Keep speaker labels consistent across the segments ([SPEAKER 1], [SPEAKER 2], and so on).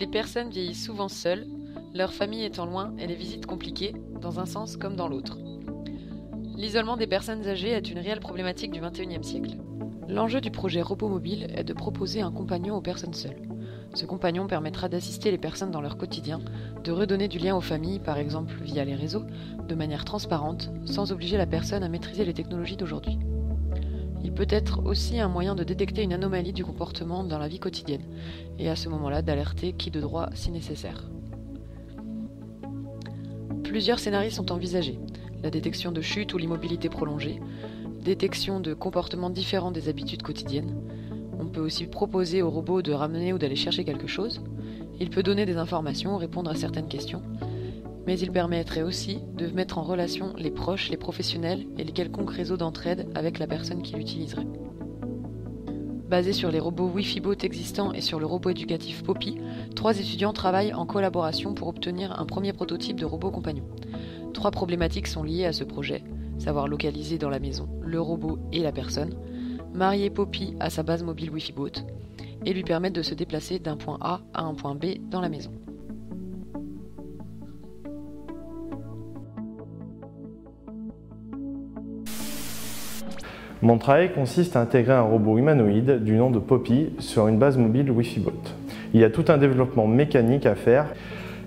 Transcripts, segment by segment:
[SPEAKER 1] Les personnes vieillissent souvent seules, leur famille étant loin et les visites compliquées, dans un sens comme dans l'autre. L'isolement des personnes âgées est une réelle problématique du XXIe siècle. L'enjeu du projet Robot Mobile est de proposer un compagnon aux personnes seules. Ce compagnon permettra d'assister les personnes dans leur quotidien, de redonner du lien aux familles, par exemple via les réseaux, de manière transparente, sans obliger la personne à maîtriser les technologies d'aujourd'hui. Il peut être aussi un moyen de détecter une anomalie du comportement dans la vie quotidienne, et à ce moment-là d'alerter qui de droit si nécessaire. Plusieurs scénarios sont envisagés. La détection de chute ou l'immobilité prolongée, détection de comportements différents des habitudes quotidiennes. On peut aussi proposer au robot de ramener ou d'aller chercher quelque chose. Il peut donner des informations, répondre à certaines questions. Mais il permettrait aussi de mettre en relation les proches, les professionnels et les quelconques réseaux d'entraide avec la personne qui l'utiliserait. Basé sur les robots Wi-Fi-Bot existants et sur le robot éducatif Poppy, 3 étudiants travaillent en collaboration pour obtenir un premier prototype de robot compagnon. 3 problématiques sont liées à ce projet, savoir localiser dans la maison le robot et la personne, marier Poppy à sa base mobile Wi-Fi-Bot et lui permettre de se déplacer d'un point A à un point B dans la maison.
[SPEAKER 2] Mon travail consiste à intégrer un robot humanoïde du nom de Poppy sur une base mobile Wi-Fi-Bot. Il y a tout un développement mécanique à faire.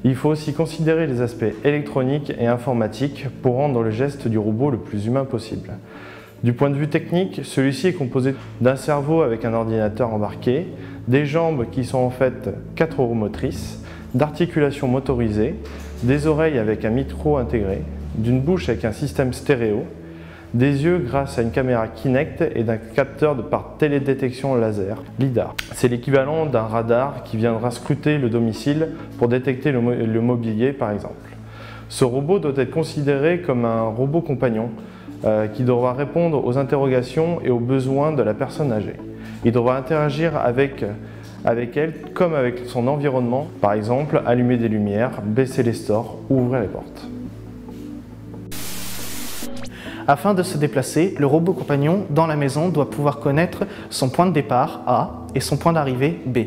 [SPEAKER 2] Il faut aussi considérer les aspects électroniques et informatiques pour rendre le geste du robot le plus humain possible. Du point de vue technique, celui-ci est composé d'un cerveau avec un ordinateur embarqué, des jambes qui sont en fait 4 roues motrices, d'articulations motorisées, des oreilles avec un micro intégré, d'une bouche avec un système stéréo, des yeux grâce à une caméra Kinect et d'un capteur par télédétection laser, LIDAR. C'est l'équivalent d'un radar qui viendra scruter le domicile pour détecter le mobilier par exemple. Ce robot doit être considéré comme un robot compagnon qui devra répondre aux interrogations et aux besoins de la personne âgée. Il devra interagir avec elle comme avec son environnement, par exemple allumer des lumières, baisser les stores ou ouvrir les portes.
[SPEAKER 3] Afin de se déplacer, le robot compagnon dans la maison doit pouvoir connaître son point de départ A et son point d'arrivée B.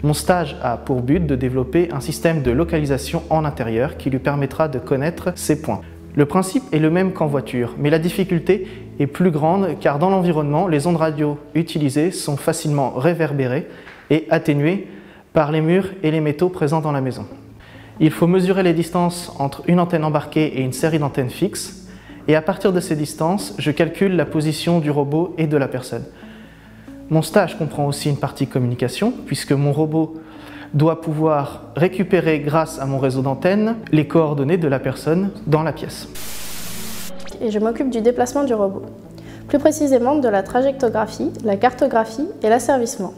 [SPEAKER 3] Mon stage a pour but de développer un système de localisation en intérieur qui lui permettra de connaître ces points. Le principe est le même qu'en voiture, mais la difficulté est plus grande car dans l'environnement, les ondes radio utilisées sont facilement réverbérées et atténuées par les murs et les métaux présents dans la maison. Il faut mesurer les distances entre une antenne embarquée et une série d'antennes fixes. Et à partir de ces distances, je calcule la position du robot et de la personne. Mon stage comprend aussi une partie communication, puisque mon robot doit pouvoir récupérer, grâce à mon réseau d'antennes, les coordonnées de la personne dans la pièce.
[SPEAKER 4] Et je m'occupe du déplacement du robot. Plus précisément de la trajectographie, la cartographie et l'asservissement.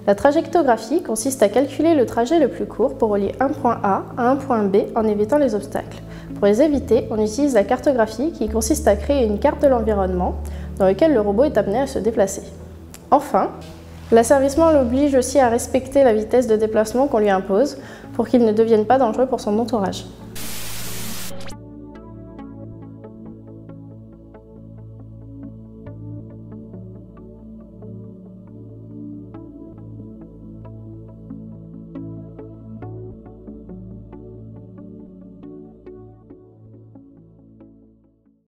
[SPEAKER 4] La trajectographie consiste à calculer le trajet le plus court pour relier un point A à un point B en évitant les obstacles. Pour les éviter, on utilise la cartographie qui consiste à créer une carte de l'environnement dans lequel le robot est amené à se déplacer. Enfin, l'asservissement l'oblige aussi à respecter la vitesse de déplacement qu'on lui impose pour qu'il ne devienne pas dangereux pour son entourage.